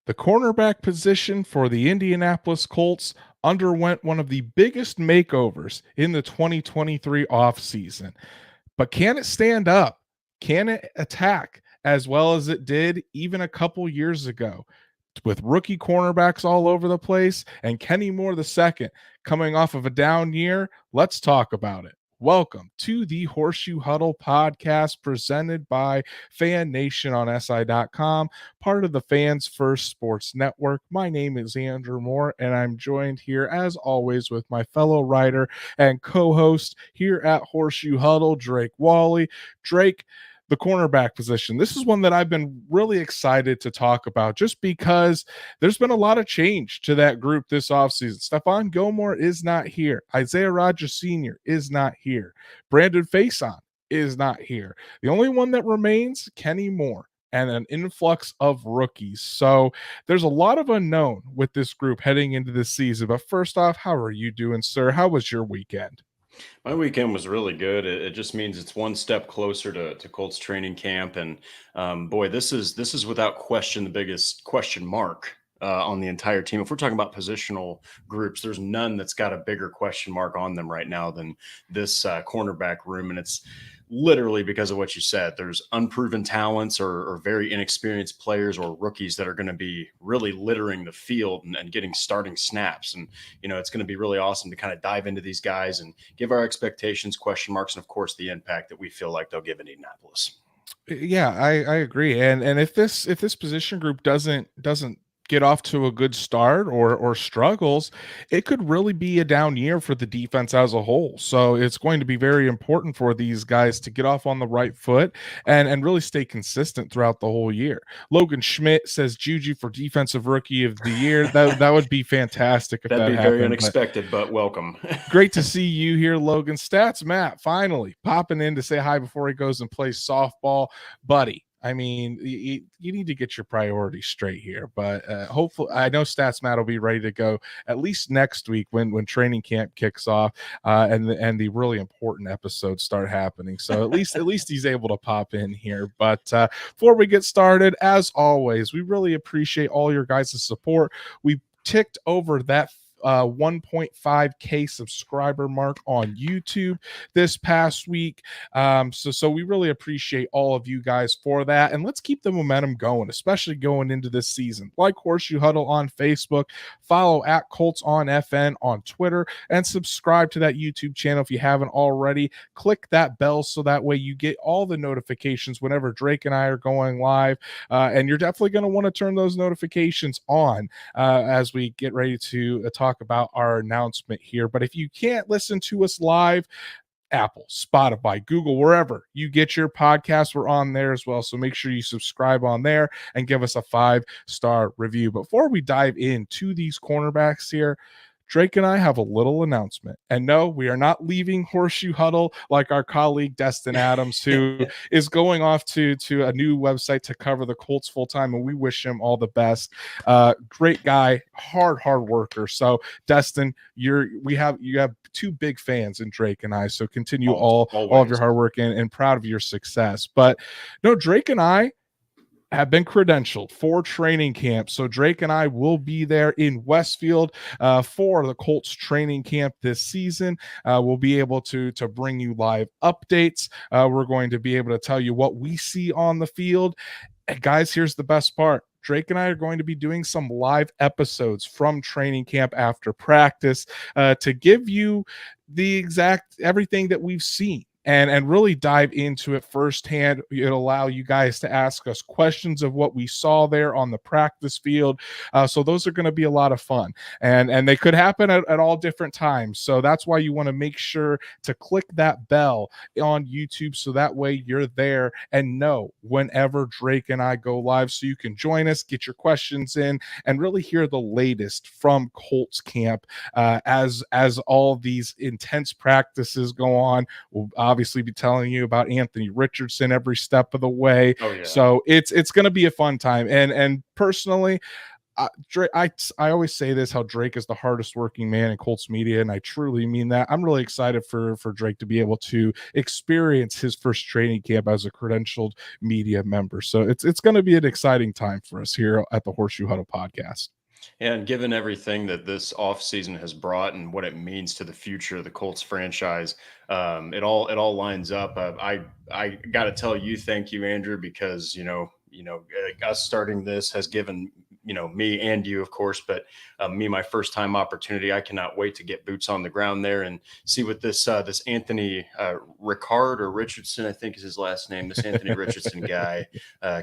The cornerback position for the Indianapolis Colts underwent one of the biggest makeovers in the 2023 offseason. But can it stand up? Can it attack as well as it did even a couple years ago? With rookie cornerbacks all over the place and Kenny Moore II coming off of a down year, let's talk about it. Welcome to the Horseshoe Huddle Podcast presented by Fan Nation on SI.com, part of the Fans First Sports Network. My name is Andrew Moore, and I'm joined here, as always, with my fellow writer and co-host here at Horseshoe Huddle, Drake Wally. Drake, the cornerback position. This is one that I've been really excited to talk about just because there's been a lot of change to that group this offseason. Stephon Gilmore is not here. Isaiah Rodgers Sr. is not here. Brandon Faison is not here. The only one that remains, Kenny Moore, and an influx of rookies. So there's a lot of unknown with this group heading into this season. But first off, how are you doing, sir? How was your weekend? My weekend was really good. It just means it's one step closer to Colts training camp, and boy, this is without question the biggest question mark on the entire team. If we're talking about positional groups, there's none that's got a bigger question mark on them right now than this cornerback room, and it's literally because of what you said. There's unproven talents or very inexperienced players or rookies that are going to be really littering the field and getting starting snaps. And, it's going to be really awesome to kind of dive into these guys and give our expectations, question marks, and of course the impact that we feel like they'll give Indianapolis. Yeah, I agree. And if this position group doesn't get off to a good start or struggles, it could really be a down year for the defense as a whole. So it's going to be very important for these guys to get off on the right foot and really stay consistent throughout the whole year. Logan Schmidt says Juju for defensive rookie of the year. That would be fantastic if That'd that be happened. Very unexpected, but welcome. Great to see you here, Logan. Stats Matt finally popping in to say hi before he goes and plays softball. Buddy, I mean, you need to get your priorities straight here, but hopefully, I know Stats Matt will be ready to go at least next week when training camp kicks off and the really important episodes start happening. So at least he's able to pop in here. But before we get started, as always, we really appreciate all your guys' support. We ticked over that 1.5K subscriber mark on YouTube this past week. So we really appreciate all of you guys for that. And let's keep the momentum going, especially going into this season. Like Horseshoe Huddle on Facebook, follow at Colts on FN on Twitter, and subscribe to that YouTube channel if you haven't already. Click that bell so that way you get all the notifications whenever Drake and I are going live. And you're definitely going to want to turn those notifications on as we get ready to talk about our announcement here. But if you can't listen to us live, Apple, Spotify, Google, wherever you get your podcasts, we're on there as well. So make sure you subscribe on there and give us a 5-star review. Before we dive into these cornerbacks here, Drake and I have a little announcement. And no, we are not leaving Horseshoe Huddle like our colleague Destin Adams, who is going off to a new website to cover the Colts full time, and we wish him all the best. Great guy, hard worker. So Destin, you have two big fans in Drake and I. So continue all of your hard work and proud of your success. But no, Drake and I have been credentialed for training camp. So Drake and I will be there in Westfield for the Colts training camp this season. We'll be able to bring you live updates. We're going to be able to tell you what we see on the field. And guys, here's the best part. Drake and I are going to be doing some live episodes from training camp after practice to give you the exact everything that we've seen. And really dive into it firsthand. It'll allow you guys to ask us questions of what we saw there on the practice field. So those are going to be a lot of fun. And they could happen at all different times. So that's why you want to make sure to click that bell on YouTube so that way you're there and know whenever Drake and I go live so you can join us, get your questions in, and really hear the latest from Colts camp as all these intense practices go on. We'll obviously be telling you about Anthony Richardson every step of the way. Oh, yeah. So it's going to be a fun time. And personally, Drake, I always say this, how Drake is the hardest working man in Colts media, and I truly mean that. I'm really excited for Drake to be able to experience his first training camp as a credentialed media member. So it's going to be an exciting time for us here at the Horseshoe Huddle podcast. And given everything that this offseason has brought and what it means to the future of the Colts franchise, it all lines up. I got to tell you, thank you, Andrew, because us starting this has given me and you, of course, but me my first time opportunity. I cannot wait to get boots on the ground there and see what this Anthony Ricard or Richardson, I think is his last name. This Anthony Richardson guy.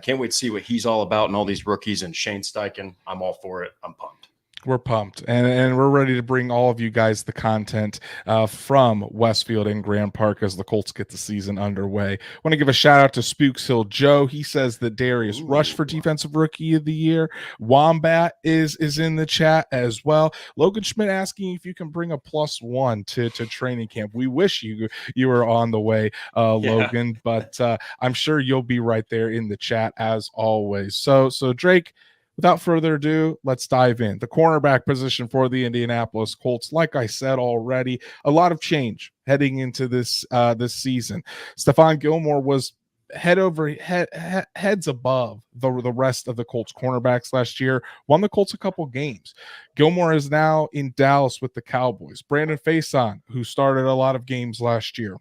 Can't wait to see what he's all about and all these rookies and Shane Steichen. I'm all for it. I'm pumped. We're pumped, and we're ready to bring all of you guys the content from Westfield and Grand Park as the Colts get the season underway. I want to give a shout out to Spooks Hill Joe. He says that Darius Rush for Defensive Rookie of the Year. Wombat is in the chat as well. Logan Schmidt asking if you can bring a +1 to training camp. We wish you were on the way, Logan, but I'm sure you'll be right there in the chat as always. So Drake, without further ado, let's dive in. The cornerback position for the Indianapolis Colts, like I said already, a lot of change heading into this season. Stephon Gilmore was heads above the rest of the Colts cornerbacks last year, won the Colts a couple games. Gilmore is now in Dallas with the Cowboys. Brandon Faison, who started a lot of games last year,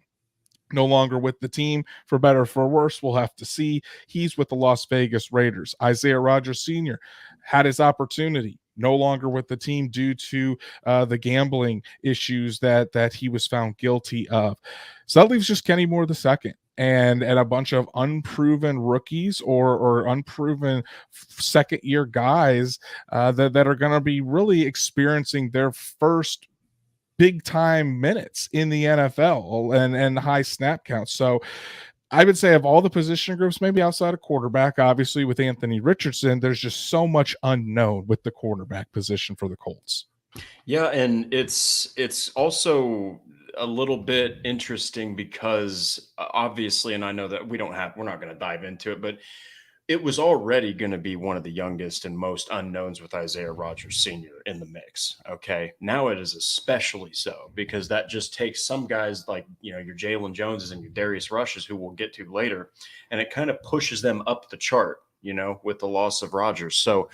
no longer with the team, for better or for worse, we'll have to see. He's with the Las Vegas Raiders. Isaiah Rodgers Sr. had his opportunity, no longer with the team due to the gambling issues that he was found guilty of. So that leaves just Kenny Moore II and a bunch of unproven rookies or unproven second-year guys that are going to be really experiencing their first big time minutes in the NFL and high snap counts. So I would say of all the position groups, maybe outside of quarterback, obviously with Anthony Richardson, there's just so much unknown with the quarterback position for the Colts. Yeah, and it's also a little bit interesting because obviously, and I know that we're not going to dive into it, but it was already going to be one of the youngest and most unknowns with Isaiah Rodgers Sr. in the mix. Okay. Now it is especially so because that just takes some guys like, your Jalen Joneses and your Darius Rushes, who we'll get to later, and it kind of pushes them up the chart, with the loss of Rodgers. So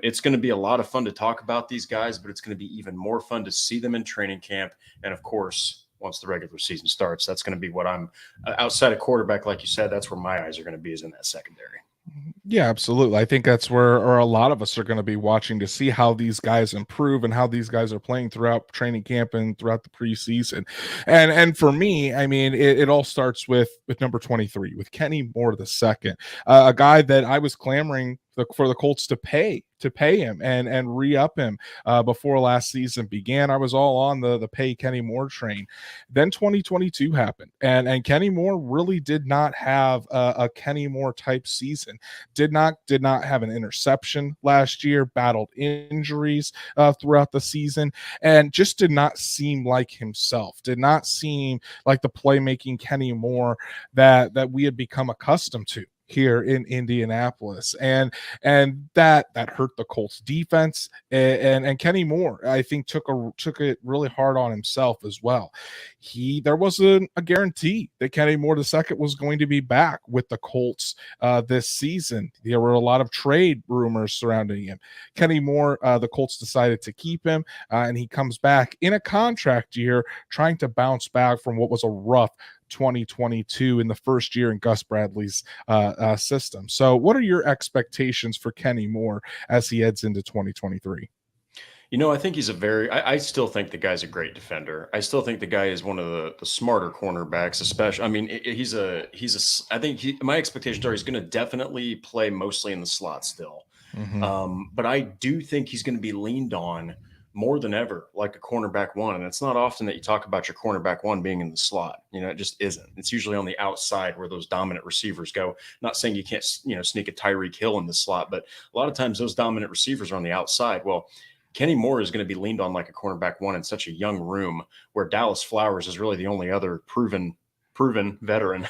it's going to be a lot of fun to talk about these guys, but it's going to be even more fun to see them in training camp. And of course, once the regular season starts, that's going to be what I'm outside of quarterback. Like you said, that's where my eyes are going to be, is in that secondary. Yeah, absolutely. I think that's where a lot of us are going to be watching to see how these guys improve and how these guys are playing throughout training camp and throughout the preseason. And for me, I mean, it all starts with number 23, with Kenny Moore II, a guy that I was clamoring for the Colts to pay him and re-up him before last season began. I was all on the pay Kenny Moore train. Then 2022 happened, and Kenny Moore really did not have a Kenny Moore type season. Did not have an interception last year, battled injuries throughout the season, and just did not seem like himself. Did not seem like the playmaking Kenny Moore that we had become accustomed to here in Indianapolis, and that hurt the Colts defense, and Kenny Moore, I think, took it really hard on himself as well. There wasn't a guarantee that Kenny Moore II was going to be back with the Colts this season. There were a lot of trade rumors surrounding him. Kenny Moore, the Colts decided to keep him, and he comes back in a contract year, trying to bounce back from what was a rough 2022 in the first year in Gus Bradley's system. So what are your expectations for Kenny Moore as he heads into 2023? I think he's I still think the guy's a great defender. I still think the guy is one of the smarter cornerbacks, especially. I mean, I think my expectations are he's going to definitely play mostly in the slot still. Mm-hmm. But I do think he's going to be leaned on more than ever, like a cornerback one. And it's not often that you talk about your cornerback one being in the slot. It just isn't. It's usually on the outside where those dominant receivers go. Not saying you can't, sneak a Tyreek Hill in the slot, but a lot of times those dominant receivers are on the outside. Well, Kenny Moore is going to be leaned on like a cornerback one in such a young room, where Dallas Flowers is really the only other proven veteran.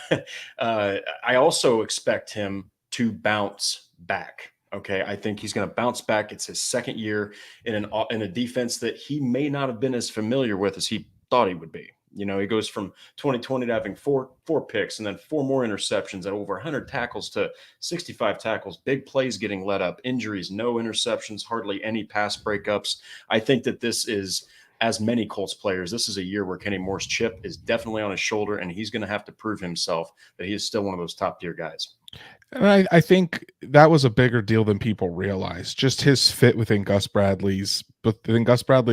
I also expect him to bounce back. Okay, I think he's going to bounce back. It's his second year in a defense that he may not have been as familiar with as he thought he would be. You know, he goes from 2020 to having four picks and then four more interceptions and over 100 tackles to 65 tackles. Big plays getting let up, injuries, no interceptions, hardly any pass breakups. I think that this is, as many Colts players, this is a year where Kenny Moore's chip is definitely on his shoulder, and he's going to have to prove himself that he is still one of those top tier guys. And I think that was a bigger deal than people realize. Just his fit within Gus Bradley's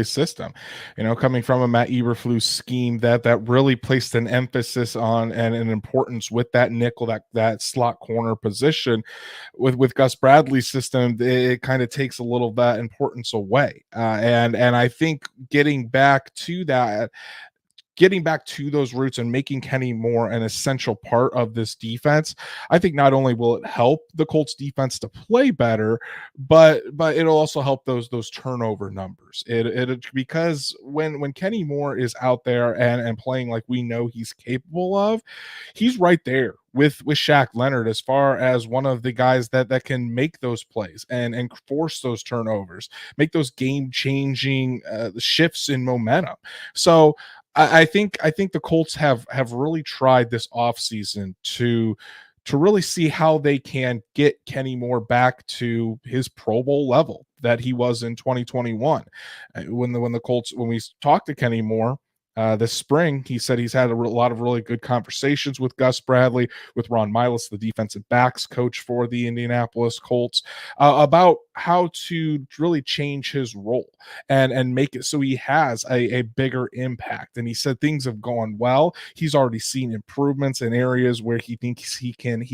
system. You know, coming from a Matt Eberflus scheme that really placed an emphasis on and an importance with that nickel, that slot corner position. With Gus Bradley's system, it kind of takes a little of that importance away. And I think getting back to those roots and making Kenny Moore an essential part of this defense, I think not only will it help the Colts defense to play better, but it'll also help those turnover numbers. It because when Kenny Moore is out there and playing like we know he's capable of, he's right there with Shaq Leonard as far as one of the guys that can make those plays and force those turnovers, make those game changing shifts in momentum. So I think the Colts have really tried this offseason to really see how they can get Kenny Moore back to his Pro Bowl level that he was in 2021. When we talked to Kenny Moore this spring, he said he's had a lot of really good conversations with Gus Bradley, with Ron Miles, the defensive backs coach for the Indianapolis Colts, about how to really change his role and make it so he has a bigger impact. And he said things have gone well. He's already seen improvements in areas where he thinks he can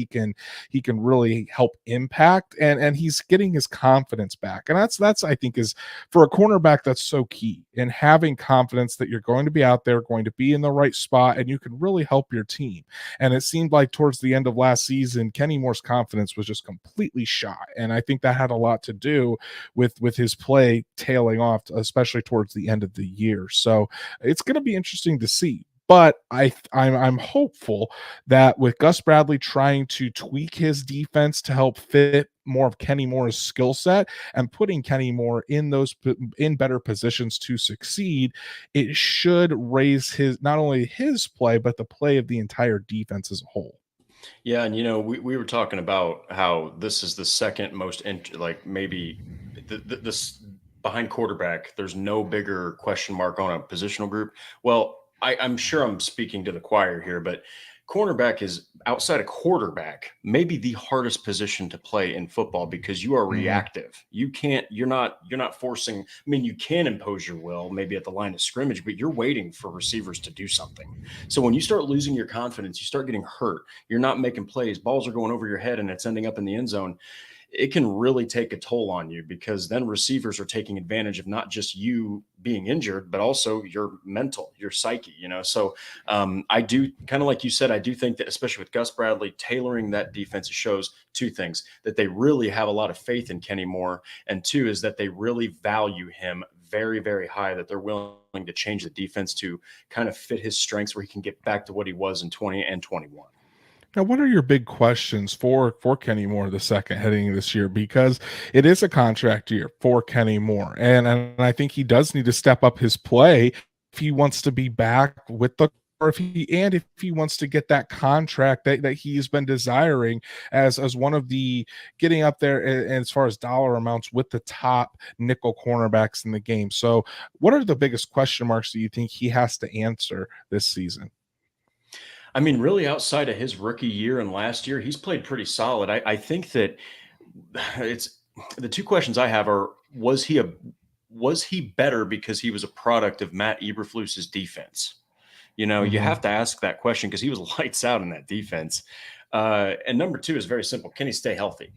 really help impact, and he's getting his confidence back. And that's I think is, for a cornerback, that's so key, in having confidence that you're going to be out there, going to be in the right spot, and you can really help your team. And it seemed like towards the end of last season, Kenny Moore's confidence was just completely shot. And I think that had a lot to do with his play tailing off, especially towards the end of the year. So it's going to be interesting to see. But I'm hopeful that with Gus Bradley trying to tweak his defense to help fit more of Kenny Moore's skill set and putting Kenny Moore in better positions to succeed, it should raise his, not only his play, but the play of the entire defense as a whole. Yeah, and we were talking about how this is the second most maybe this behind quarterback. There's no bigger question mark on a positional group. Well, I'm sure I'm speaking to the choir here, but cornerback is, outside of quarterback, maybe the hardest position to play in football, because you are reactive. You're not forcing. I mean, you can impose your will maybe at the line of scrimmage, but you're waiting for receivers to do something. So when you start losing your confidence, you start getting hurt. You're not making plays. Balls are going over your head and it's ending up in the end zone. It can really take a toll on you, because then receivers are taking advantage of not just you being injured, but also your mental, your psyche, So I do, kind of like you said, I do think that, especially with Gus Bradley tailoring that defense, shows two things: that they really have a lot of faith in Kenny Moore, and two is that they really value him very, very high, that they're willing to change the defense to kind of fit his strengths, where he can get back to what he was in 20 and 21. Now, what are your big questions for Kenny Moore the second heading this year? Because it is a contract year for Kenny Moore, and I think he does need to step up his play if he wants to be back with the, or if he wants to get that contract that he's been desiring as one of the, getting up there as far as dollar amounts with the top nickel cornerbacks in the game. So what are the biggest question marks that you think he has to answer this season? I mean, really, outside of his rookie year and last year, he's played pretty solid. I think that it's, the two questions I have are: was he better because he was a product of Matt Eberflus's defense? You have to ask that question, because he was lights out in that defense. And number two is very simple: can he stay healthy?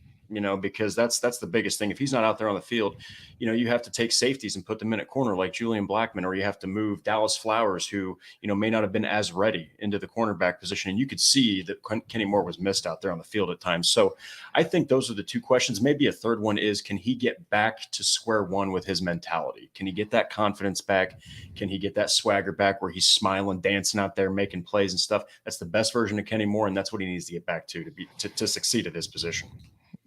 Because that's the biggest thing. If he's not out there on the field, you have to take safeties and put them in at corner like Julian Blackmon, or you have to move Dallas Flowers, who, may not have been as ready, into the cornerback position. And you could see that Kenny Moore was missed out there on the field at times. So I think those are the two questions. Maybe a third one is, can he get back to square one with his mentality? Can he get that confidence back? Can he get that swagger back, where he's smiling, dancing out there, making plays and stuff? That's the best version of Kenny Moore, and that's what he needs to get back to succeed at his position.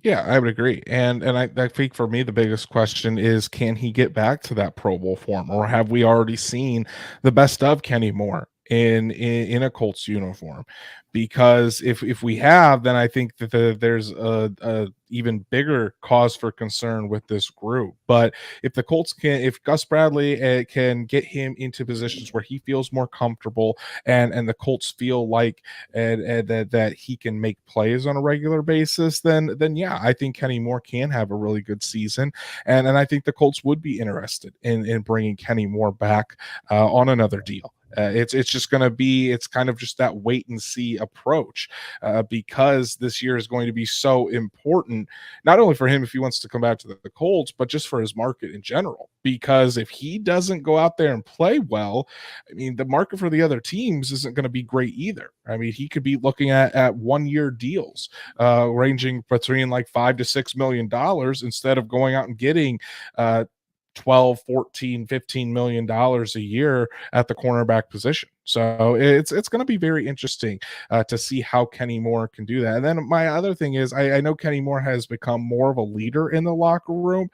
Yeah, I would agree. And I think for me the biggest question is, can he get back to that Pro Bowl form, or have we already seen the best of Kenny Moore in a Colts uniform? Because if we have, then I think that there's a even bigger cause for concern with this group. But if Gus Bradley can get him into positions where he feels more comfortable, and the Colts feel like and that he can make plays on a regular basis, then yeah, I think Kenny Moore can have a really good season, and I think the Colts would be interested in bringing Kenny Moore back on another deal. It's just going to be, it's kind of just that wait and see approach, because this year is going to be so important, not only for him if he wants to come back to the Colts, but just for his market in general. Because if he doesn't go out there and play well, I mean, the market for the other teams isn't going to be great either. I mean, he could be looking at 1 year deals, ranging between like $5 to $6 million, instead of going out and getting uh, 12, 14, $15 million a year at the cornerback position. So it's going to be very interesting to see how Kenny Moore can do that. And then my other thing is, I know Kenny Moore has become more of a leader in the locker room.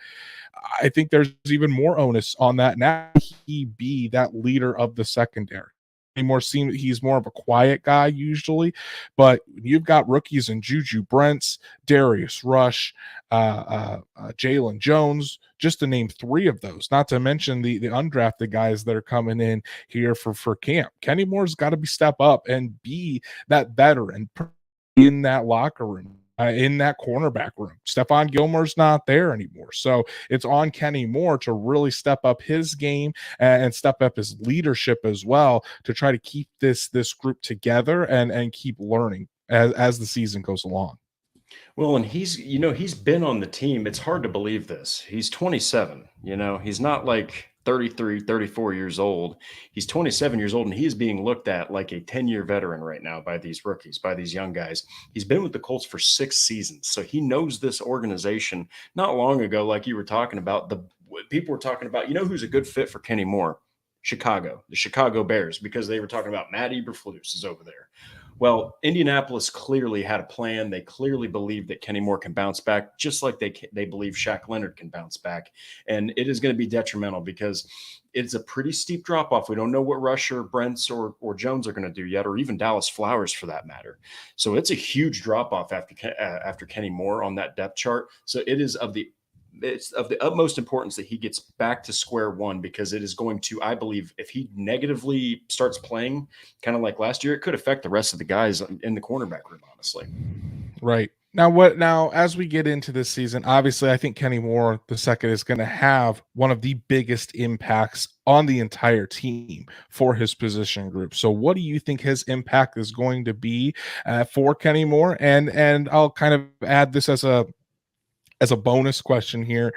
I think there's even more onus on that now. He be that leader of the secondary. He's more of a quiet guy usually, but you've got rookies in Juju, Brents, Darius Rush, Jalen Jones, just to name three of those. Not to mention the undrafted guys that are coming in here for camp. Kenny Moore's got to step up and be that veteran in that locker room. In that cornerback room. Stephon Gilmore's not there anymore. So it's on Kenny Moore to really step up his game and step up his leadership as well, to try to keep this group together and keep learning as the season goes along. Well, and he's been on the team. It's hard to believe this. He's 27, he's not like 33, 34 years old. He's 27 years old, and he is being looked at like a 10-year veteran right now by these rookies, by these young guys. He's been with the Colts for 6 seasons, so he knows this organization. Not long ago, like you were talking about, the people were talking about, who's a good fit for Kenny Moore? Chicago, the Chicago Bears, because they were talking about Matt Eberflus is over there. Well, Indianapolis clearly had a plan. They clearly believe that Kenny Moore can bounce back, just like they believe Shaq Leonard can bounce back. And it is going to be detrimental because it's a pretty steep drop off. We don't know what Rusher, Brents, or Jones are going to do yet, or even Dallas Flowers for that matter. So it's a huge drop off after Kenny Moore on that depth chart. So it's of the utmost importance that he gets back to square one, because it is going to, I believe, if he negatively starts playing kind of like last year, it could affect the rest of the guys in the cornerback room, honestly. Right. Now, as we get into this season, obviously, I think Kenny Moore the second is going to have one of the biggest impacts on the entire team for his position group. So what do you think his impact is going to be for Kenny Moore? And I'll kind of add this as a bonus question here.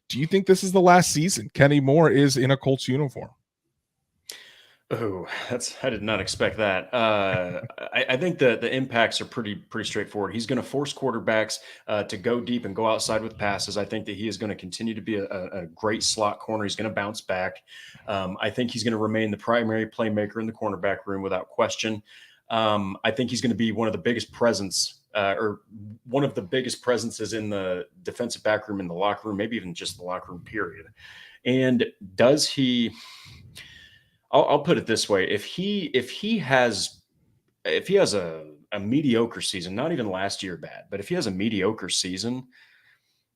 Do you think this is the last season Kenny Moore is in a Colts uniform? Oh, I did not expect that. I think the impacts are pretty straightforward. He's going to force quarterbacks to go deep and go outside with passes. I think that he is going to continue to be a great slot corner. He's going to bounce back. I think he's going to remain the primary playmaker in the cornerback room without question. I think he's going to be one of the biggest presences in the defensive back room, in the locker room, maybe even just the locker room period. And does he? I'll put it this way: if he has a mediocre season, not even last year bad, but if he has a mediocre season,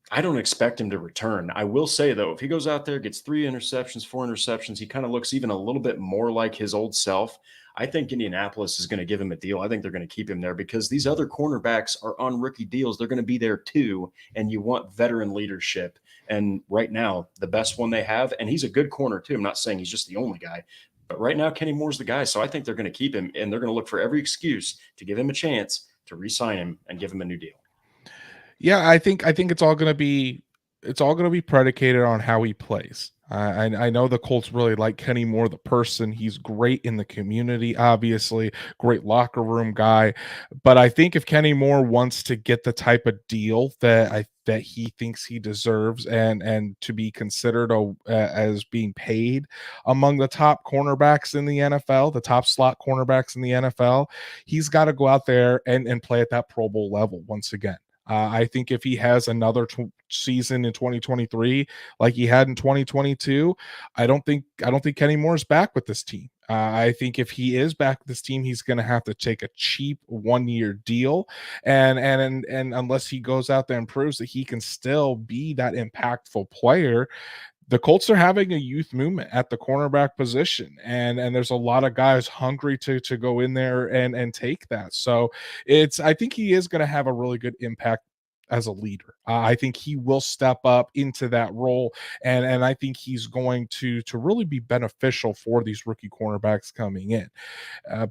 I don't expect him to return. I will say, though, if he goes out there, gets 3 interceptions, 4 interceptions, he kind of looks even a little bit more like his old self. I think Indianapolis is going to give him a deal. I think they're going to keep him there because these other cornerbacks are on rookie deals. They're going to be there too, and you want veteran leadership. And right now, the best one they have, and he's a good corner too. I'm not saying he's just the only guy, but right now, Kenny Moore's the guy. So I think they're going to keep him, and they're going to look for every excuse to give him a chance to re-sign him and give him a new deal. Yeah, I think it's all going to be predicated on how he plays. I know the Colts really like Kenny Moore, the person. He's great in the community, obviously, great locker room guy. But I think if Kenny Moore wants to get the type of deal that he thinks he deserves, and to be considered as being paid among the top cornerbacks in the NFL, the top slot cornerbacks in the NFL, he's got to go out there and play at that Pro Bowl level once again. I think if he has another season in 2023 like he had in 2022, I don't think Kenny Moore is back with this team. I think if he is back with this team, he's going to have to take a cheap 1-year deal, and unless he goes out there and proves that he can still be that impactful player. The Colts are having a youth movement at the cornerback position, and there's a lot of guys hungry to go in there and take that. So I think he is going to have a really good impact as a leader. I think he will step up into that role, and I think he's going to really be beneficial for these rookie cornerbacks coming in.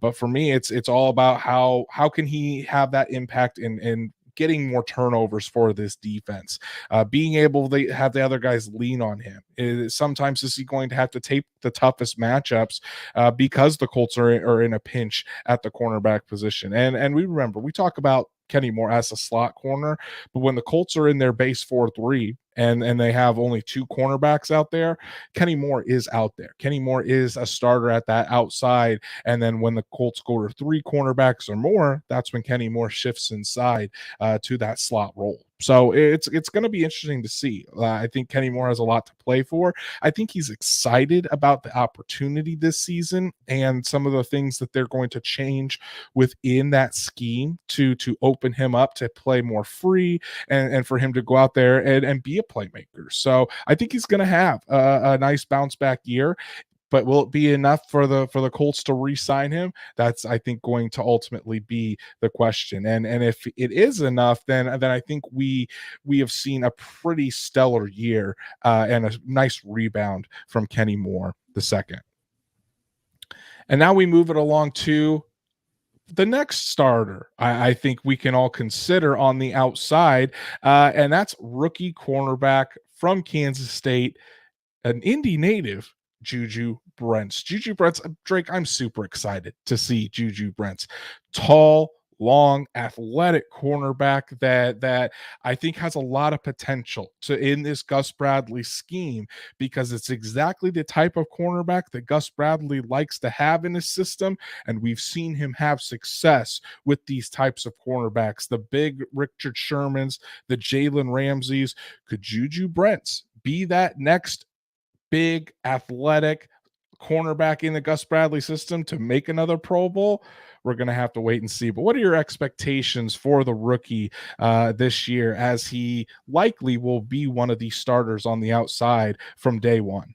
But for me, it's all about how can he have that impact in getting more turnovers for this defense, being able to have the other guys lean on him. Sometimes is he going to have to take the toughest matchups because the Colts are in a pinch at the cornerback position. And we talk about Kenny Moore as a slot corner, but when the Colts are in their base 4-3 and they have only 2 cornerbacks out there, Kenny Moore is out there. Kenny Moore is a starter at that outside, and then when the Colts go to 3 cornerbacks or more, that's when Kenny Moore shifts inside to that slot role. So it's going to be interesting to see. I think Kenny Moore has a lot to play for. I think he's excited about the opportunity this season and some of the things that they're going to change within that scheme to open him up to play more free and for him to go out there and be a playmaker. So I think he's going to have a nice bounce back year. But will it be enough for the Colts to re-sign him? That's, I think, going to ultimately be the question. And if it is enough, then I think we have seen a pretty stellar year and a nice rebound from Kenny Moore II. And now we move it along to the next starter I think we can all consider on the outside, and that's rookie cornerback from Kansas State, an Indy native, Juju Brents. Juju Brents, Drake, I'm super excited to see Juju Brents. Tall, long, athletic cornerback that I think has a lot of potential in this Gus Bradley scheme, because it's exactly the type of cornerback that Gus Bradley likes to have in his system, and we've seen him have success with these types of cornerbacks, the big Richard Shermans, the Jalen Ramseys. Could Juju Brents be that next big athletic cornerback in the Gus Bradley system to make another Pro Bowl? We're going to have to wait and see. But what are your expectations for the rookie this year, as he likely will be one of these starters on the outside from day one?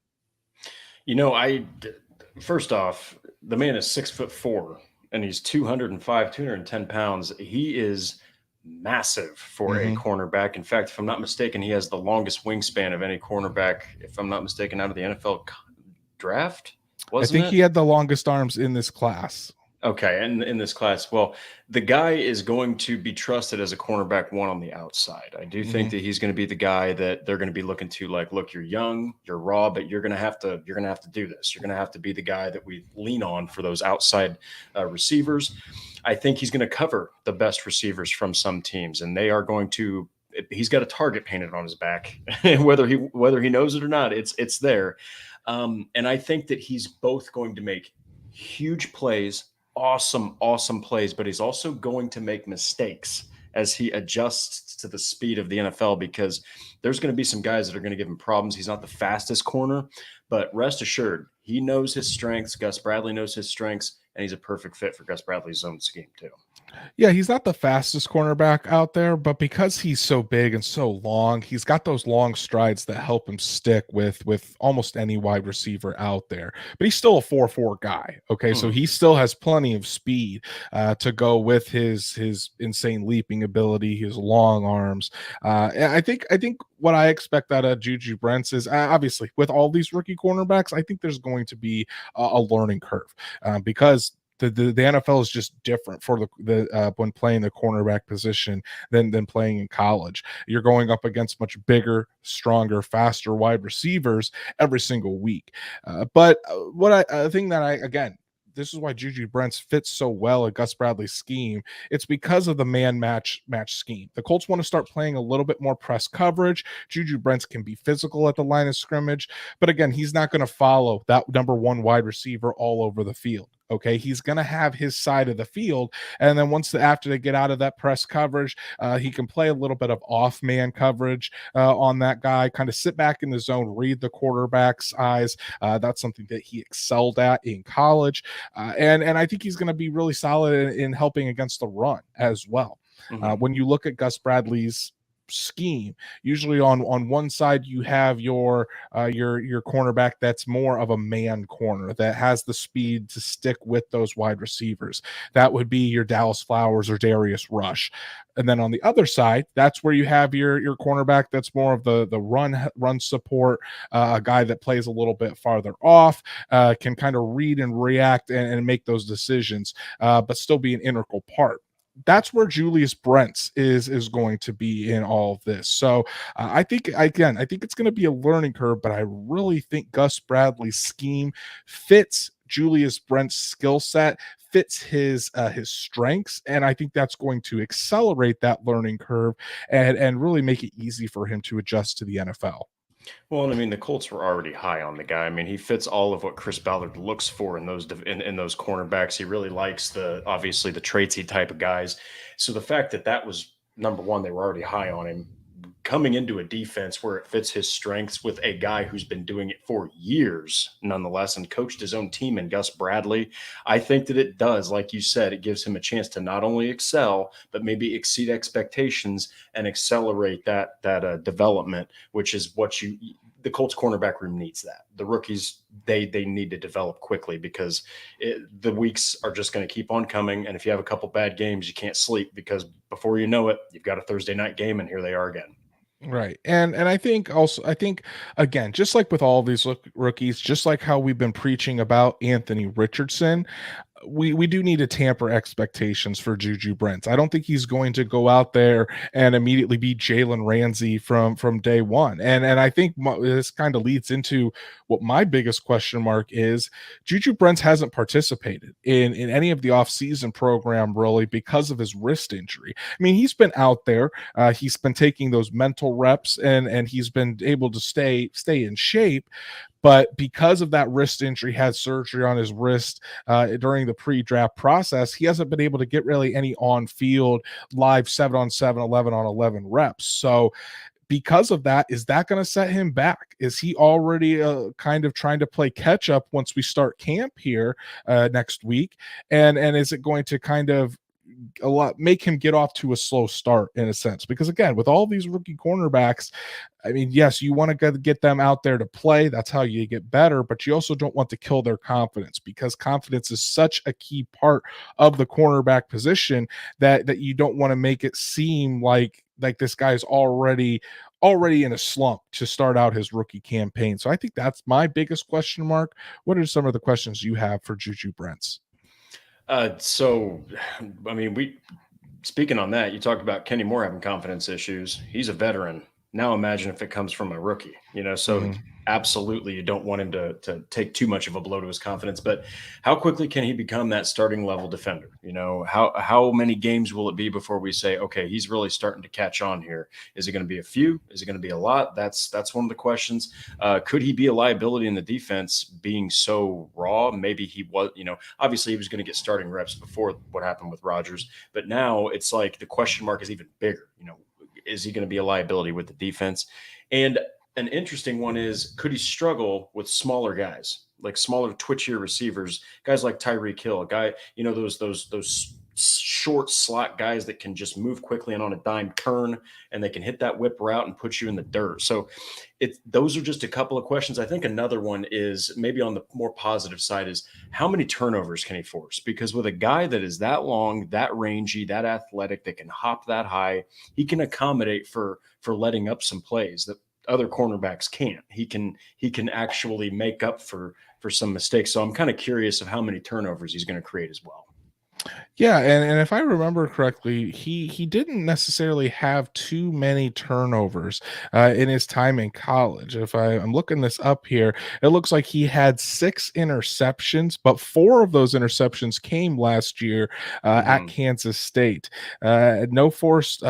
First off, the man is 6'4" and he's 205, 210 pounds. He is massive for a cornerback. In fact, if I'm not mistaken, he has the longest wingspan of any cornerback, if I'm not mistaken, out of the NFL draft. I think he had the longest arms in this class. Okay, and in this class, well, the guy is going to be trusted as a cornerback 1 on the outside. I do think that he's going to be the guy that they're going to be looking to, like, look, you're young, you're raw, but you're going to have to do this. You're going to have to be the guy that we lean on for those outside receivers. I think he's going to cover the best receivers from some teams, and they are going to. He's got a target painted on his back, whether he knows it or not. It's there, and I think that he's both going to make huge plays, awesome plays, but he's also going to make mistakes as he adjusts to the speed of the NFL, because there's going to be some guys that are going to give him problems. He's not the fastest corner, but rest assured, he knows his strengths. Gus Bradley knows his strengths, and he's a perfect fit for Gus Bradley's zone scheme too. Yeah, he's not the fastest cornerback out there, but because he's so big and so long, he's got those long strides that help him stick with almost any wide receiver out there. But he's still a 4.4 guy. Okay, so he still has plenty of speed to go with his insane leaping ability, his long arms. I think what I expect out of Juju Brents is, obviously with all these rookie cornerbacks, I think there's going to be a learning curve because the NFL is just different for the when playing the cornerback position than playing in college. You're going up against much bigger, stronger, faster wide receivers every single week. But I think that again, this is why Juju Brents fits so well at Gus Bradley's scheme. It's because of the man match scheme. The Colts want to start playing a little bit more press coverage. Juju Brents can be physical at the line of scrimmage, but again, he's not going to follow that number 1 wide receiver all over the field. Okay, he's going to have his side of the field, and then after they get out of that press coverage, he can play a little bit of off man coverage on that guy, kind of sit back in the zone, read the quarterback's eyes. That's something that he excelled at in college, and I think he's going to be really solid in helping against the run as well. When you look at Gus Bradley's scheme, usually on one side you have your cornerback that's more of a man corner that has the speed to stick with those wide receivers. That would be your Dallas Flowers or Darius Rush. And then on the other side, that's where you have your cornerback that's more of the run support, a guy that plays a little bit farther off, can kind of read and react and make those decisions, but still be an integral part. That's where Julius Brents is going to be in all of this. So I think it's going to be a learning curve, but I really think Gus Bradley's scheme fits Julius Brent's skill set, fits his strengths, and I think that's going to accelerate that learning curve and really make it easy for him to adjust to the NFL. Well, and I mean, the Colts were already high on the guy. I mean, he fits all of what Chris Ballard looks for in those in those cornerbacks. He really likes obviously the traitsy type of guys. So the fact that was number one, they were already high on him. Coming into a defense where it fits his strengths with a guy who's been doing it for years, nonetheless, and coached his own team in Gus Bradley, I think that it does, like you said, it gives him a chance to not only excel, but maybe exceed expectations and accelerate that development, which is what the Colts cornerback room needs. That the rookies, they need to develop quickly because the weeks are just going to keep on coming. And if you have a couple bad games, you can't sleep because before you know it, you've got a Thursday night game and here they are again. Right. And I think again, just like with all these rookies, just like how we've been preaching about Anthony Richardson, we do need to tamper expectations for Juju Brents. I don't think he's going to go out there and immediately be Jalen Ramsey from day one. And I think this kind of leads into what my biggest question mark is. Juju Brents hasn't participated in any of the offseason program really because of his wrist injury. I mean, he's been out there, he's been taking those mental reps and he's been able to stay in shape. But because of that wrist injury, had surgery on his wrist during the pre-draft process, he hasn't been able to get really any on-field live 7-on-7, 11-on-11 reps. So because of that, is that going to set him back? Is he already kind of trying to play catch up once we start camp here next week? And is it going to kind of make him get off to a slow start in a sense? Because again, with all these rookie cornerbacks, I mean, yes, you want to get them out there to play. That's how you get better, but you also don't want to kill their confidence because confidence is such a key part of the cornerback position that you don't want to make it seem like this guy's already in a slump to start out his rookie campaign. So I think that's my biggest question mark. What are some of the questions you have for Juju Brents? So, I mean, speaking on that, you talked about Kenny Moore having confidence issues. He's a veteran. Now imagine if it comes from a rookie, so absolutely you don't want him to take too much of a blow to his confidence. But how quickly can he become that starting level defender? How many games will it be before we say, okay, he's really starting to catch on here? Is it going to be a few? Is it going to be a lot? That's one of the questions. Could he be a liability in the defense being so raw? Maybe he was, obviously he was going to get starting reps before what happened with Rodgers, but now it's like the question mark is even bigger. Is he going to be a liability with the defense? And an interesting one is, could he struggle with smaller guys, like smaller, twitchier receivers, guys like Tyreek Hill, those short slot guys that can just move quickly and on a dime turn, and they can hit that whip route and put you in the dirt. So those are just a couple of questions. I think another one is maybe on the more positive side is how many turnovers can he force? Because with a guy that is that long, that rangy, that athletic, that can hop that high, he can accommodate for letting up some plays that other cornerbacks can't. He can actually make up for some mistakes. So I'm kind of curious of how many turnovers he's going to create as well. Yeah, and if I remember correctly, he didn't necessarily have too many turnovers in his time in college. If I'm looking this up here, it looks like he had 6 interceptions, but 4 of those interceptions came last year at Kansas State. No forced.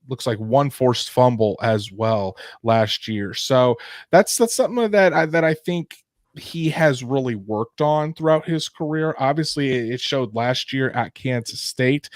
Looks like 1 forced fumble as well last year. So that's something that I think he has really worked on throughout his career. Obviously, it showed last year at Kansas State.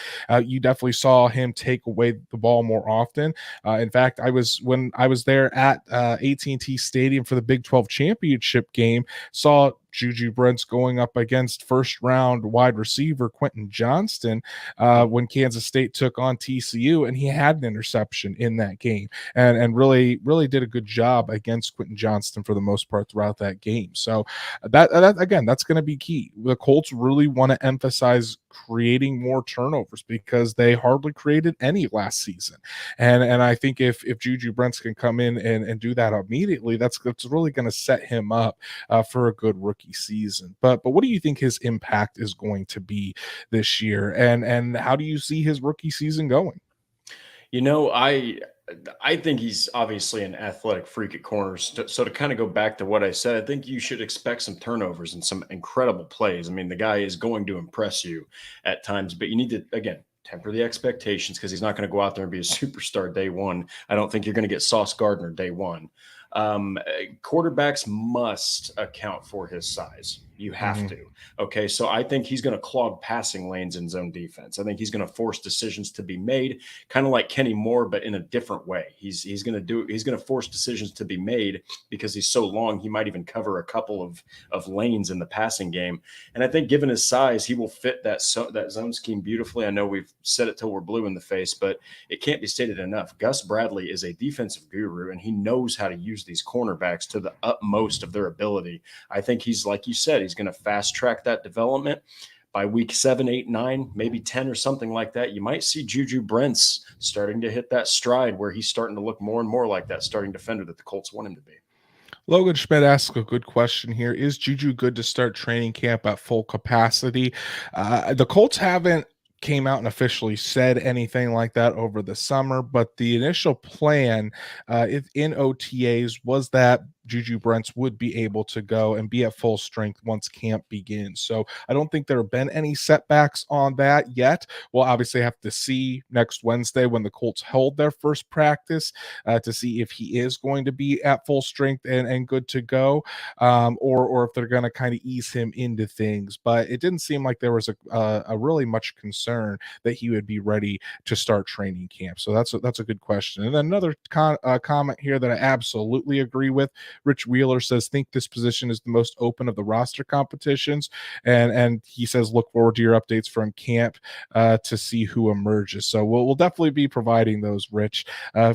You definitely saw him take away the ball more often. In fact, when I was there at AT&T Stadium for the Big 12 championship game, saw Juju Brents going up against first round wide receiver Quentin Johnston when Kansas State took on TCU, and he had an interception in that game, and really did a good job against Quentin Johnston for the most part throughout that game. So that again, that's going to be key. The Colts really want to emphasize creating more turnovers because they hardly created any last season, and I think if Juju Brents can come in and do that immediately, that's really going to set him up for a good rookie season. But what do you think his impact is going to be this year, and how do you see his rookie season going? I think he's obviously an athletic freak at corners. So to kind of go back to what I said, I think you should expect some turnovers and some incredible plays. I mean, the guy is going to impress you at times, but you need to, again, temper the expectations because he's not going to go out there and be a superstar day one. I don't think you're going to get Sauce Gardner day one. Quarterbacks must account for his size. You have to. Okay. So I think he's going to clog passing lanes in zone defense. I think he's going to force decisions to be made, kind of like Kenny Moore, but in a different way. He's going to force decisions to be made because he's so long. He might even cover a couple of lanes in the passing game. And I think given his size, he will fit that zone scheme beautifully. I know we've said it till we're blue in the face, but it can't be stated enough. Gus Bradley is a defensive guru, and he knows how to use these cornerbacks to the utmost of their ability. I think he's, like you said, he's going to fast track that development. By week 7, 8, 9, maybe 10 or something like that, you might see Juju Brents starting to hit that stride where he's starting to look more and more like that starting defender that the Colts want him to be. Logan Schmidt asks a good question here. Is Juju good to start training camp at full capacity? The Colts haven't came out and officially said anything like that over the summer, but the initial plan in OTAs was that Juju Brents would be able to go and be at full strength once camp begins. So I don't think there have been any setbacks on that yet. We'll obviously have to see next Wednesday when the Colts hold their first practice to see if he is going to be at full strength and good to go, or if they're going to kind of ease him into things. But it didn't seem like there was a really much concern that he would be ready to start training camp. So that's a good question. And then another comment here that I absolutely agree with. Rich Wheeler says, think this position is the most open of the roster competitions. And he says, look forward to your updates from camp to see who emerges. So we'll definitely be providing those, Rich,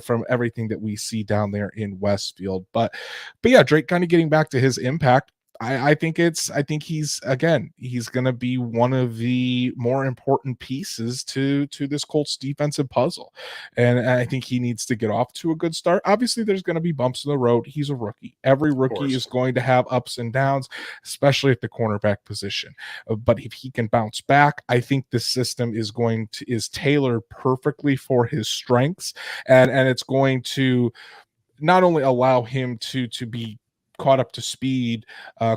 from everything that we see down there in Westfield. But yeah, Drake, kind of getting back to his impact. I think he's going to be one of the more important pieces to this Colts defensive puzzle. And I think he needs to get off to a good start. Obviously, there's going to be bumps in the road. He's a rookie. Every rookie is going to have ups and downs, especially at the cornerback position. But if he can bounce back, I think the system is tailored perfectly for his strengths. And it's going to not only allow him to be caught up to speed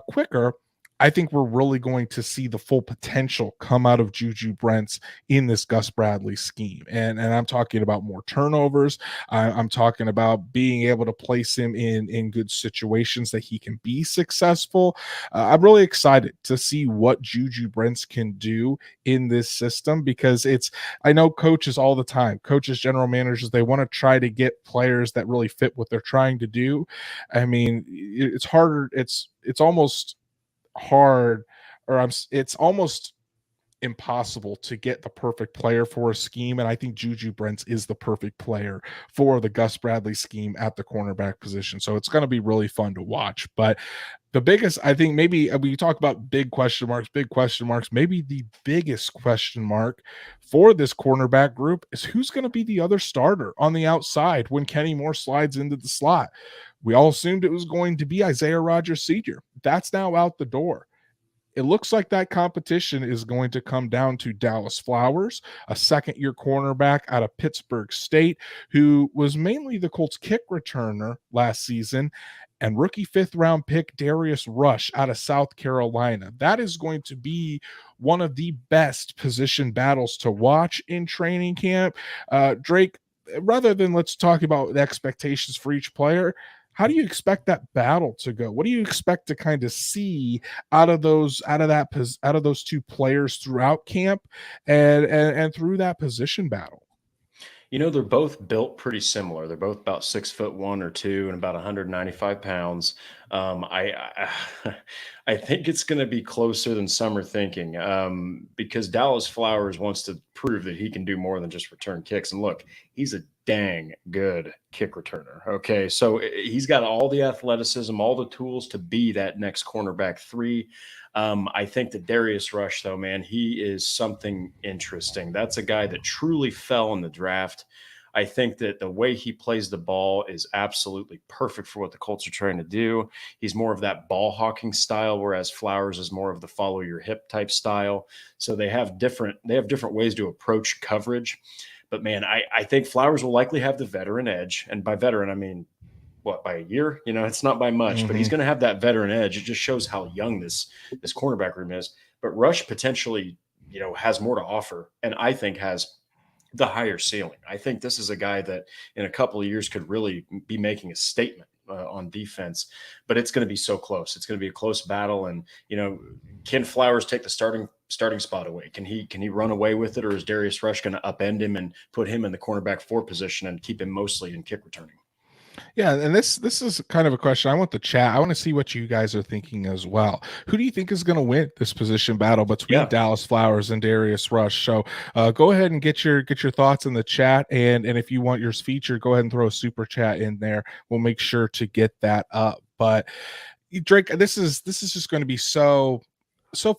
quicker, I think we're really going to see the full potential come out of Juju Brents in this Gus Bradley scheme. And I'm talking about more turnovers. I'm talking about being able to place him in good situations that he can be successful. I'm really excited to see what Juju Brents can do in this system because I know coaches all the time, coaches, general managers, they want to try to get players that really fit what they're trying to do. I mean, it's harder. It's almost hard, it's almost impossible to get the perfect player for a scheme, and I think Juju Brents is the perfect player for the Gus Bradley scheme at the cornerback position. So it's going to be really fun to watch. But the biggest, I think, maybe we talk about big question marks, maybe the biggest question mark for this cornerback group is who's going to be the other starter on the outside when Kenny Moore slides into the slot. We all assumed it was going to be Isaiah Rodgers Sr. That's now out the door. It looks like that competition is going to come down to Dallas Flowers, a second-year cornerback out of Pittsburgh State, who was mainly the Colts kick returner last season, and rookie fifth-round pick Darius Rush out of South Carolina. That is going to be one of the best position battles to watch in training camp. Drake, rather than let's talk about the expectations for each player, How do you expect that battle to go? What do you expect to kind of see out of those two players throughout camp and through that position battle? They're both built pretty similar. They're both about 6'1" or 6'2" and about 195 pounds. I think it's going to be closer than some are thinking, because Dallas Flowers wants to prove that he can do more than just return kicks. And look, he's a dang good kick returner. Okay, so he's got all the athleticism, all the tools to be that next cornerback 3. I think that Darius Rush, though, man, he is something interesting. That's a guy that truly fell in the draft. I think that the way he plays the ball is absolutely perfect for what the Colts are trying to do. He's more of that ball hawking style, whereas Flowers is more of the follow your hip type style. So they have different ways to approach coverage. But man, I think Flowers will likely have the veteran edge. And by veteran, I mean, what, by a year? It's not by much, but he's going to have that veteran edge. It just shows how young this cornerback room is. But Rush potentially, has more to offer, and I think has the higher ceiling. I think this is a guy that in a couple of years could really be making a statement on defense, but it's going to be so close. It's going to be a close battle. And, can Flowers take the starting spot away? Can he run away with it? Or is Darius Rush going to upend him and put him in the cornerback 4 position and keep him mostly in kick returning? Yeah, and this is kind of a question I want the chat. I want to see what you guys are thinking as well. Who do you think is going to win this position battle between Dallas Flowers and Darius Rush? So go ahead and get your thoughts in the chat, and if you want yours featured, go ahead and throw a super chat in there. We'll make sure to get that up. But Drake, this is just going to be so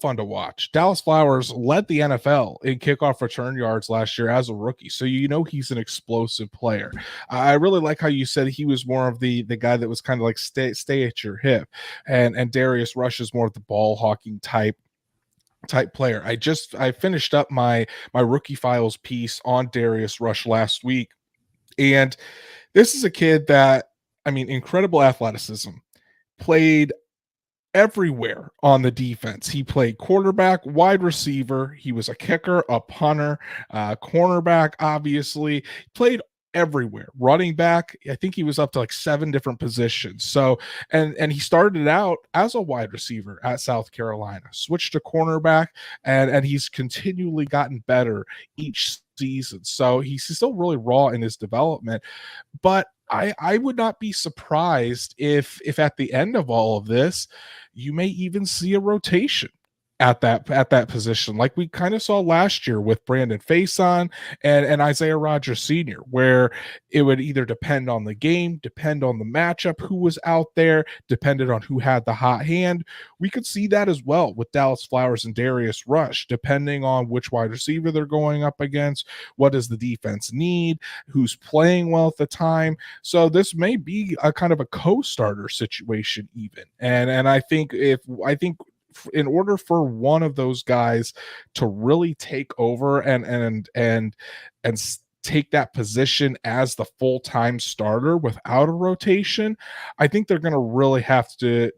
fun to watch. Dallas Flowers led the NFL in kickoff return yards last year as a rookie, so he's an explosive player. I really like how you said he was more of the guy that was kind of like stay at your hip, and Darius Rush is more of the ball hawking type player. I finished up my rookie files piece on Darius Rush last week, and this is a kid that, incredible athleticism, played everywhere on the defense. He played quarterback, wide receiver. He was a kicker, a punter, cornerback, obviously. Played everywhere. Running back, I think he was up to like 7 different positions. So, and he started out as a wide receiver at South Carolina, switched to cornerback, and he's continually gotten better each season. So he's still really raw in his development, but I would not be surprised if at the end of all of this, you may even see a rotation at that position, like we kind of saw last year with Brandon Faison and Isaiah Rodgers Sr., where it would either depend on the game, depend on the matchup, who was out there, depended on who had the hot hand. We could see that as well with Dallas Flowers and Darius Rush, depending on which wide receiver they're going up against, what does the defense need, who's playing well at the time. So this may be a kind of a co-starter situation even. And I think in order for one of those guys to really take over and take that position as the full-time starter without a rotation, I think they're going to really have to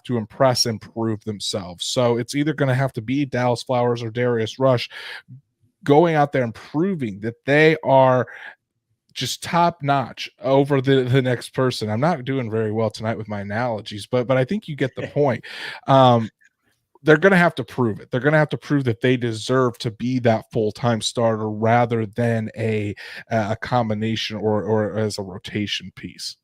impress and prove themselves. So it's either going to have to be Dallas Flowers or Darius Rush going out there and proving that they are just top notch over the next person. I'm not doing very well tonight with my analogies, but I think you get the point. They're going to have to prove it. They're going to have to prove that they deserve to be that full-time starter rather than a combination or as a rotation piece.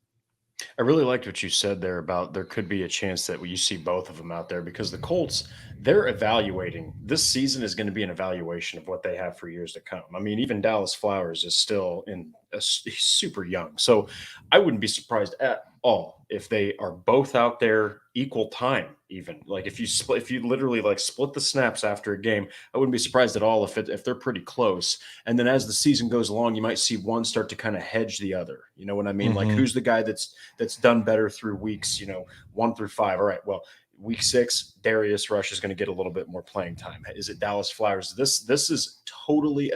I really liked what you said there about there could be a chance that you see both of them out there, because the Colts, they're evaluating. This season is going to be an evaluation of what they have for years to come. Even Dallas Flowers is still he's super young. So I wouldn't be surprised at all if they are both out there equal time, even. Like if you literally like split the snaps after a game, I wouldn't be surprised at all if they're pretty close. And then as the season goes along, you might see one start to kind of hedge the other. You know what I mean? Like who's the guy that's done better through weeks, 1 through 5. All right, well, week 6, Darius Rush is going to get a little bit more playing time. Is it Dallas Flowers? This is totally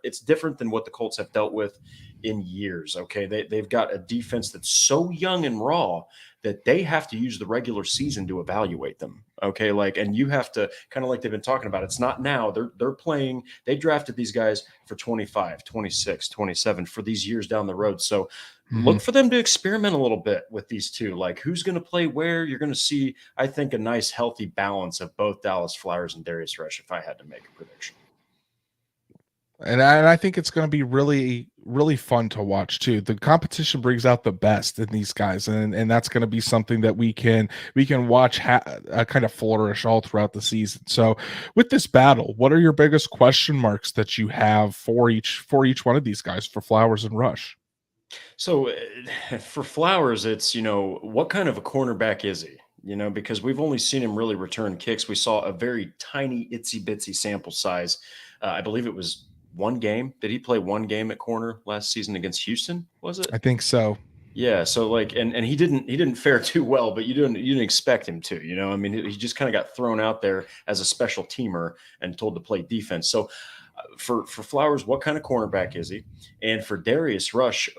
it's different than what the Colts have dealt with in years. Okay. They've got a defense that's so young and raw that they have to use the regular season to evaluate them. Okay. And you have to kind of like they've been talking about, it's not now they're playing, they drafted these guys for 25, 26, 27 for these years down the road. So look for them to experiment a little bit with these two. Like, who's going to play where? You're going to see, I think, a nice, healthy balance of both Dallas Flowers and Darius Rush, if I had to make a prediction. And I think it's going to be really, really fun to watch too. The competition brings out the best in these guys, and that's going to be something that we can watch kind of flourish all throughout the season. So, with this battle, what are your biggest question marks that you have for each one of these guys, for Flowers and Rush? So for Flowers, it's, what kind of a cornerback is he? Because we've only seen him really return kicks. We saw a very tiny, itsy bitsy sample size. I believe it was one game. Did he play one game at corner last season against Houston? Was it? I think so. Yeah. So and he didn't fare too well, but you didn't expect him to. I mean, he just kind of got thrown out there as a special teamer and told to play defense. So for Flowers, what kind of cornerback is he? And for Darius Rush,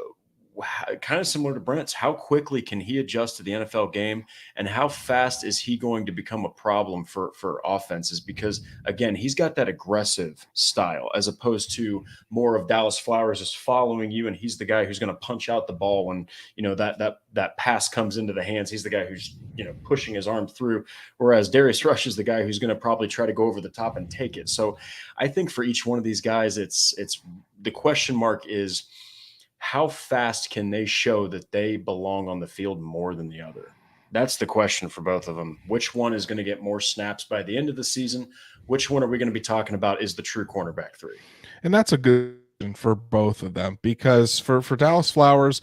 kind of similar to Brents, how quickly can he adjust to the NFL game, and how fast is he going to become a problem for offenses? Because again, he's got that aggressive style as opposed to more of Dallas Flowers is following you, and he's the guy who's going to punch out the ball when that pass comes into the hands. He's the guy who's pushing his arm through, whereas Darius Rush is the guy who's going to probably try to go over the top and take it. So I think for each one of these guys, it's the question mark is, how fast can they show that they belong on the field more than the other? That's the question for both of them. Which one is going to get more snaps by the end of the season? Which one are we going to be talking about is the true cornerback 3? And that's a good for both of them, because for Dallas Flowers,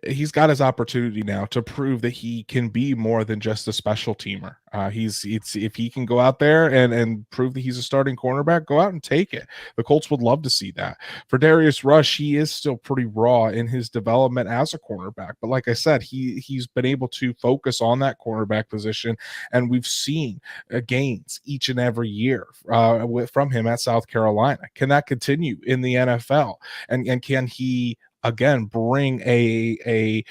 he's got his opportunity now to prove that he can be more than just a special teamer. If he can go out there and prove that he's a starting cornerback, go out and take it. The Colts would love to see that. For Darius Rush, he is still pretty raw in his development as a cornerback, but like I said, he's been able to focus on that cornerback position, and we've seen gains each and every year from him at South Carolina. Can that continue in the NFL? And can he again bring a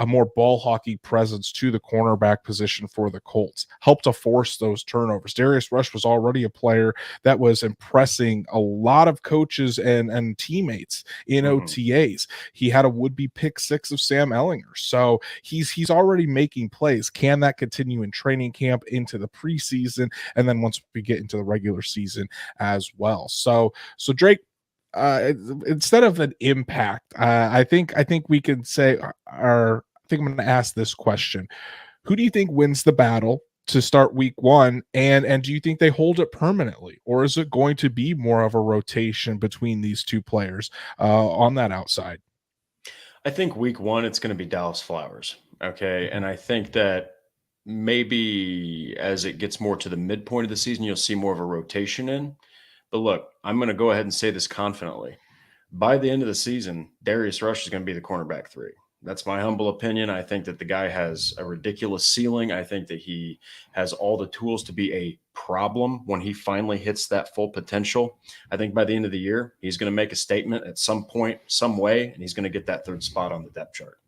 more ball hockey presence to the cornerback position for the Colts, help to force those turnovers? Darius Rush was already a player that was impressing a lot of coaches and teammates in OTAs. He had a would-be pick 6 of Sam Ellinger. So he's already making plays. Can that continue in training camp into the preseason, and then once we get into the regular season as well? So Drake, instead of an impact, I think we can say, I think I'm going to ask this question: who do you think wins the battle to start week 1, and do you think they hold it permanently, or is it going to be more of a rotation between these two players on that outside? I think week 1 it's going to be Dallas Flowers. Okay, and I think that maybe as it gets more to the midpoint of the season, you'll see more of a rotation in. But look, I'm going to go ahead and say this confidently. By the end of the season, Darius Rush is going to be the cornerback 3. That's my humble opinion. I think that the guy has a ridiculous ceiling. I think that he has all the tools to be a problem when he finally hits that full potential. I think by the end of the year, he's going to make a statement at some point, some way, and he's going to get that 3rd spot on the depth chart.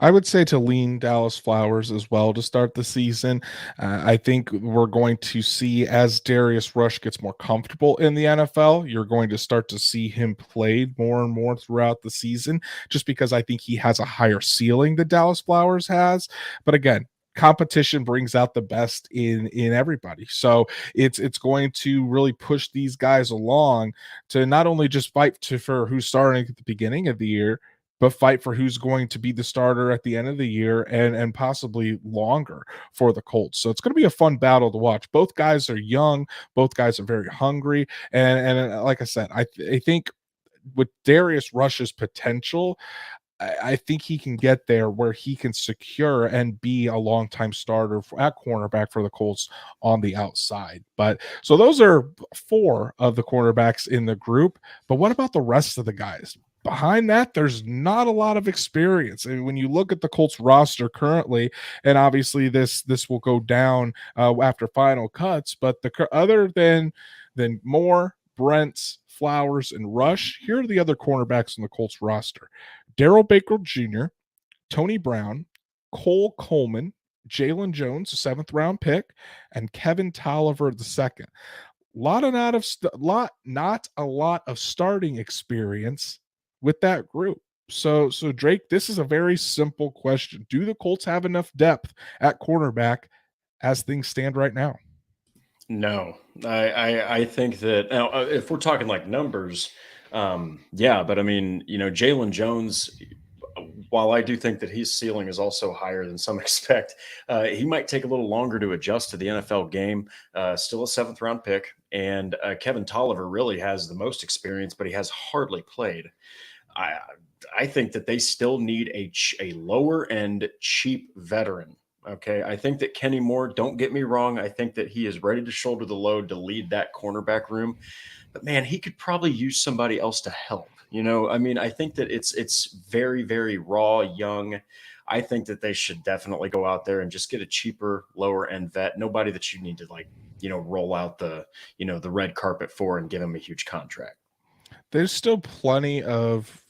I would say to lean Dallas Flowers as well to start the season. I think we're going to see, as Darius Rush gets more comfortable in the NFL, you're going to start to see him played more and more throughout the season, just because I think he has a higher ceiling that Dallas Flowers has. But again, competition brings out the best in everybody. So it's going to really push these guys along to not only just fight for who's starting at the beginning of the year, but fight for who's going to be the starter at the end of the year and possibly longer for the Colts. So it's going to be a fun battle to watch. Both guys are young. Both guys are very hungry. And like I said, I think with Darius Rush's potential, I think he can get there where he can secure and be a longtime starter at cornerback for the Colts on the outside. But so those are 4 of the cornerbacks in the group. But what about the rest of the guys? Behind that, there's not a lot of experience. And when you look at the Colts roster currently, and obviously this will go down after final cuts, but other than Moore, Brents, Flowers, and Rush, here are the other cornerbacks on the Colts roster: Darrell Baker Jr., Tony Brown, Cole Coleman, Jalen Jones, a 7th round pick, and Kevin Tolliver II. Not a lot of starting experience with that group. So Drake, this is a very simple question. Do the Colts have enough depth at cornerback as things stand right now? No, I think that now, if we're talking like numbers, yeah, but I mean, Jalen Jones, while I do think that his ceiling is also higher than some expect, he might take a little longer to adjust to the NFL game. Still a seventh round pick, and Kevin Tolliver really has the most experience, but he has hardly played. I I think that they still need a lower end cheap veteran. Okay, I think that Kenny Moore. Don't get me wrong. I think that he is ready to shoulder the load to lead that cornerback room. But man, he could probably use somebody else to help. I mean, I think that it's very very raw, young. I think that they should definitely go out there and just get a cheaper, lower end vet. Nobody that you need to like roll out the red carpet for and give him a huge contract. There's still plenty of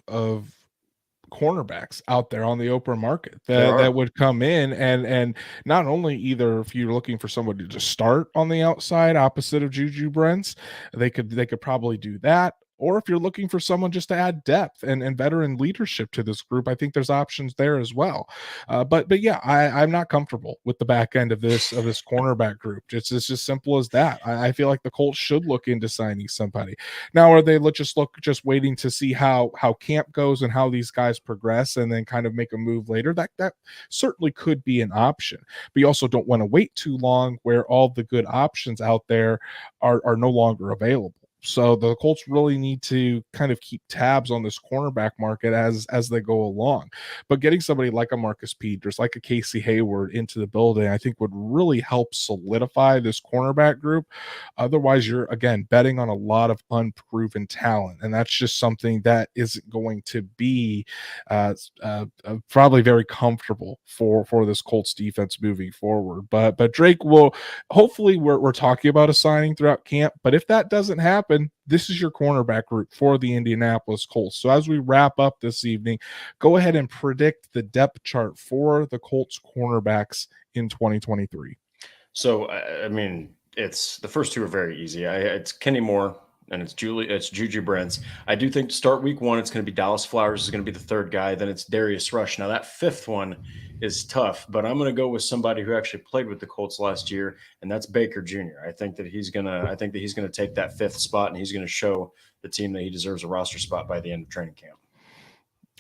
cornerbacks out there on the open market There that are. would come in, and not only either if you're looking for somebody to start on the outside opposite of Juju Brents, they could probably do that. Or if you're looking for someone just to add depth and veteran leadership to this group, I think there's options there as well. But yeah, I'm not comfortable with the back end of this cornerback group. It's just simple as that. I feel like the Colts should look into signing somebody. Now, are they just waiting to see how camp goes and how these guys progress, and then kind of make a move later? That certainly could be an option. But you also don't want to wait too long where all the good options out there are no longer available. So the Colts really need to kind of keep tabs on this cornerback market as they go along. But getting somebody like a Marcus Peters, like a Casey Hayward into the building, I think would really help solidify this cornerback group. Otherwise, you're again betting on a lot of unproven talent, and that's just something that isn't going to be probably very comfortable for this Colts defense moving forward. But Drake will hopefully we're talking about a signing throughout camp. But if that doesn't happen, this is your cornerback group for the Indianapolis Colts. So as we wrap up this evening, go ahead and predict the depth chart for the Colts cornerbacks in 2023. So I mean, it's the first two are very easy. It's Kenny Moore and it's Juju Brents. I do think to start week one, it's going to be Dallas Flowers is going to be the third guy. Then it's Darius Rush. Now that fifth one is tough, but I'm going to go with somebody who actually played with the Colts last year, and that's Baker Jr. I think that he's gonna take that fifth spot, and he's going to show the team that he deserves a roster spot by the end of training camp.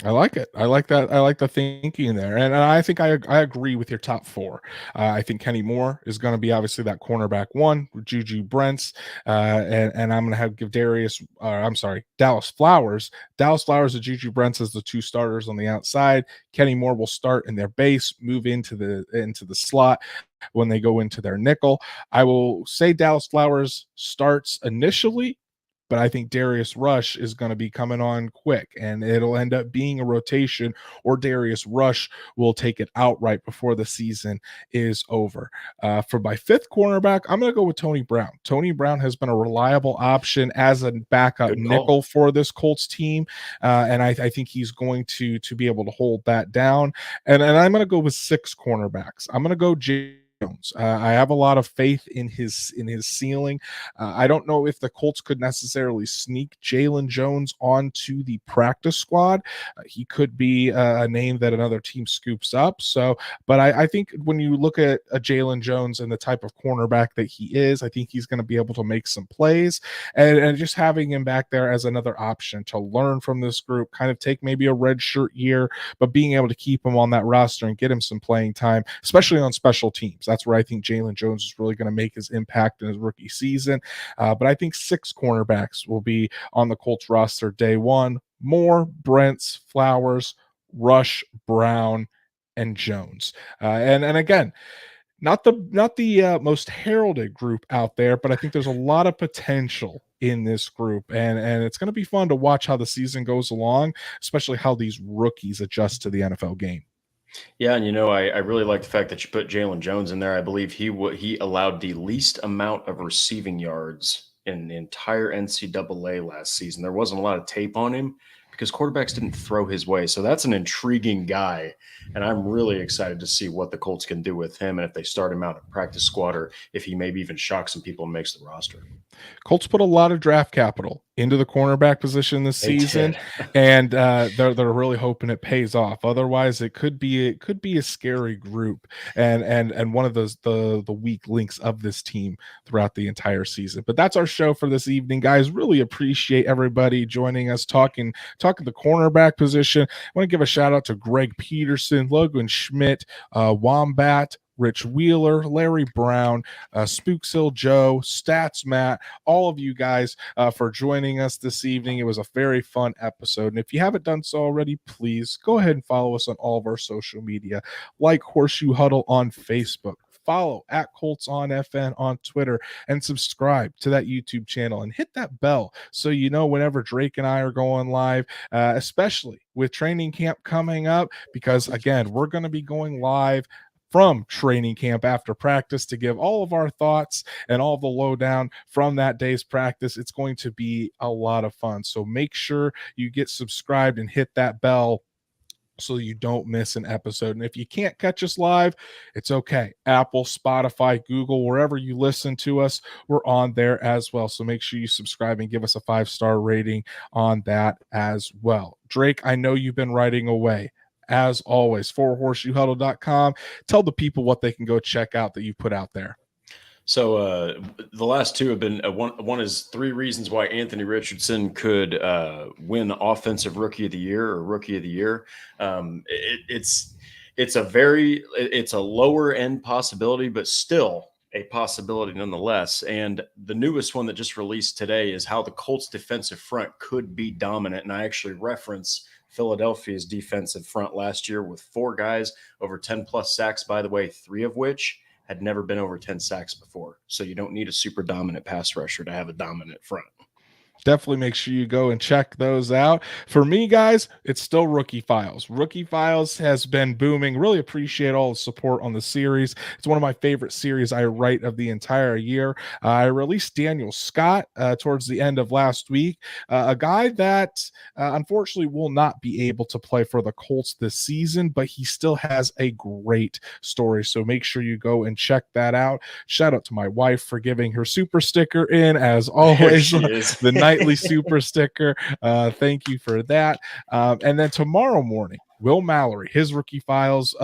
I like it. I like that. I like the thinking there, and I think I agree with your top four. I think Kenny Moore is going to be obviously that cornerback one with Juju Brents, and I'm going to give Dallas Flowers. Dallas Flowers and Juju Brents as the two starters on the outside. Kenny Moore will start in their base, move into the slot when they go into their nickel. I will say Dallas Flowers starts initially, but I think Darius Rush is going to be coming on quick, and it'll end up being a rotation, or Darius Rush will take it outright before the season is over. For my fifth cornerback, I'm going to go with Tony Brown. Tony Brown has been a reliable option as a backup Good call. nickel for this Colts team, and I think he's going to be able to hold that down. And I'm going to go with six cornerbacks. I'm going to go Jones. I have a lot of faith in his ceiling. I don't know if the Colts could necessarily sneak Jalen Jones onto the practice squad. He could be a name that another team scoops up. So, but I think when you look at a Jalen Jones and the type of cornerback that he is, I think he's going to be able to make some plays, and just having him back there as another option to learn from this group, kind of take maybe a red shirt year, but being able to keep him on that roster and get him some playing time, especially on special teams. That's where I think Jalen Jones is really going to make his impact in his rookie season. But I think six cornerbacks will be on the Colts roster day one: Moore, Brents, Flowers, Rush, Brown, and Jones. And again, not the most heralded group out there, but I think there's a lot of potential in this group, and it's going to be fun to watch how the season goes along, especially how these rookies adjust to the NFL game. Yeah, and I really like the fact that you put Jalen Jones in there. I believe he allowed the least amount of receiving yards in the entire NCAA last season. There wasn't a lot of tape on him because quarterbacks didn't throw his way. So that's an intriguing guy, and I'm really excited to see what the Colts can do with him, and if they start him out at practice squad, or if he maybe even shocks some people and makes the roster. Colts put a lot of draft capital into the cornerback position this They season, did. and they're really hoping it pays off. Otherwise, it could be a scary group and one of those the weak links of this team throughout the entire season. But that's our show for this evening, guys. Really appreciate everybody joining us talking the cornerback position. I want to give a shout out to Greg Peterson, Logan Schmidt, Wombat, Rich Wheeler, Larry Brown, Spooks Hill Joe, Stats Matt, all of you guys for joining us this evening. It was a very fun episode. And if you haven't done so already, please go ahead and follow us on all of our social media, like Horseshoe Huddle on Facebook. Follow at Colts on FN on Twitter, and subscribe to that YouTube channel and hit that bell so you know whenever Drake and I are going live, especially with training camp coming up, because again, we're going to be going live from training camp after practice to give all of our thoughts and all the lowdown from that day's practice. It's going to be a lot of fun. So make sure you get subscribed and hit that bell so you don't miss an episode. And if you can't catch us live, it's okay. Apple, Spotify, Google, wherever you listen to us, we're on there as well. So make sure you subscribe and give us a 5-star rating on that as well. Drake, I know you've been writing away. As always, for horseshoehuddle.com. Tell the people what they can go check out that you put out there. So the last two have been one is 3 reasons why Anthony Richardson could win Offensive Rookie of the Year or Rookie of the Year. It's a lower end possibility, but still a possibility nonetheless. And the newest one that just released today is how the Colts defensive front could be dominant. And I actually reference Philadelphia's defensive front last year with 4 guys over 10 plus sacks, by the way, 3 of which had never been over 10 sacks before. So you don't need a super dominant pass rusher to have a dominant front. Definitely make sure you go and check those out. For me, guys, it's still Rookie Files. Rookie Files has been booming. Really appreciate all the support on the series. It's one of my favorite series I write of the entire year. I released Daniel Scott towards the end of last week, a guy that unfortunately will not be able to play for the Colts this season, but he still has a great story. So make sure you go and check that out. Shout out to my wife for giving her super sticker in, as always. She is. The nightly super sticker. Thank you for that. And then tomorrow morning, Will Mallory, his Rookie Files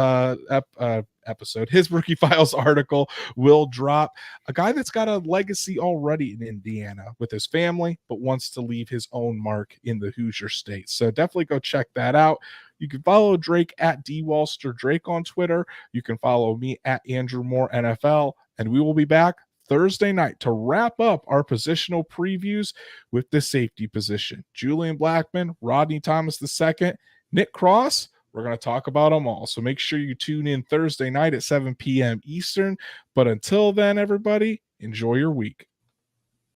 episode, his Rookie Files article will drop. A guy that's got a legacy already in Indiana with his family, but wants to leave his own mark in the Hoosier State. So definitely go check that out. You can follow Drake at DWalsterDrake on Twitter. You can follow me at Andrew Moore NFL, and we will be back Thursday night to wrap up our positional previews with the safety position. Julian Blackman, Rodney Thomas II, Nick Cross. We're going to talk about them all. So make sure you tune in Thursday night at 7 p.m. Eastern. But until then, everybody, enjoy your week.